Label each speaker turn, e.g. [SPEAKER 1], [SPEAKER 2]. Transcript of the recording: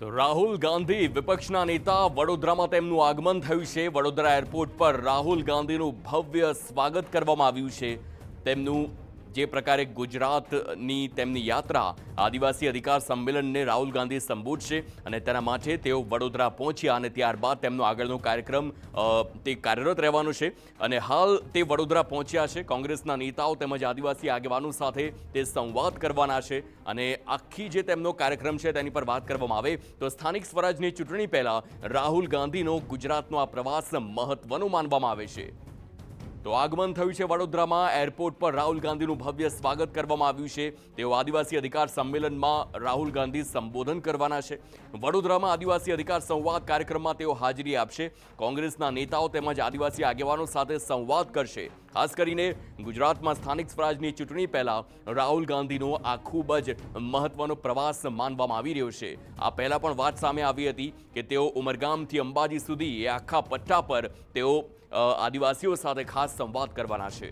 [SPEAKER 1] તો રાહુલ ગાંધી વિપક્ષના નેતા વડોદરામાં તેમનું આગમન થયું છે। વડોદરા એરપોર્ટ પર રાહુલ ગાંધીનું ભવ્ય સ્વાગત કરવામાં આવ્યું છે। તેમનું જે પ્રકારે ગુજરાતની તેમની યાત્રા આદિવાસી અધિકાર સંમેલનને રાહુલ ગાંધી સંબોધશે અને તેના માટે તેઓ વડોદરા પહોંચ્યા અને ત્યારબાદ તેમનો આગળનો કાર્યક્રમ તે કાર્યરત રહેવાનો છે અને હાલ તે વડોદરા પહોંચ્યા છે। કોંગ્રેસના નેતાઓ તેમજ આદિવાસી આગેવાનો સાથે તે સંવાદ કરવાના છે અને આખી જે તેમનો કાર્યક્રમ છે તેની પર વાત કરવામાં આવે તો સ્થાનિક સ્વરાજની ચૂંટણી પહેલા રાહુલ ગાંધીનો ગુજરાતનો આ પ્રવાસ મહત્વનો માનવામાં આવે છે। તો આગમન થયું છે વડોદરામાં એરપોર્ટ પર રાહુલ ગાંધીનું ભવ્ય સ્વાગત કરવામાં આવ્યું છે। તેઓ આદિવાસી અધિકાર સંમેલનમાં રાહુલ ગાંધી સંબોધન કરવાના છે। વડોદરામાં આદિવાસી અધિકાર સંવાદ કાર્યક્રમમાં તેઓ હાજરી આપશે। કોંગ્રેસના નેતાઓ તેમજ આદિવાસી આગેવાનો સાથે સંવાદ કરશે। ખાસ કરીને ગુજરાતમાં સ્થાનિક સ્વરાજની ચૂંટણી પહેલા રાહુલ ગાંધીનો આ ખૂબ જ મહત્વનો પ્રવાસ માનવામાં આવી રહ્યો છે। આ પહેલા પણ વાત સામે આવી હતી કે તેઓ ઉમરગામથી અંબાજી સુધી એ આખા પટ્ટા પર તેઓ આદિવાસીઓ સાથે ખાસ સંવાદ કરવાના છે।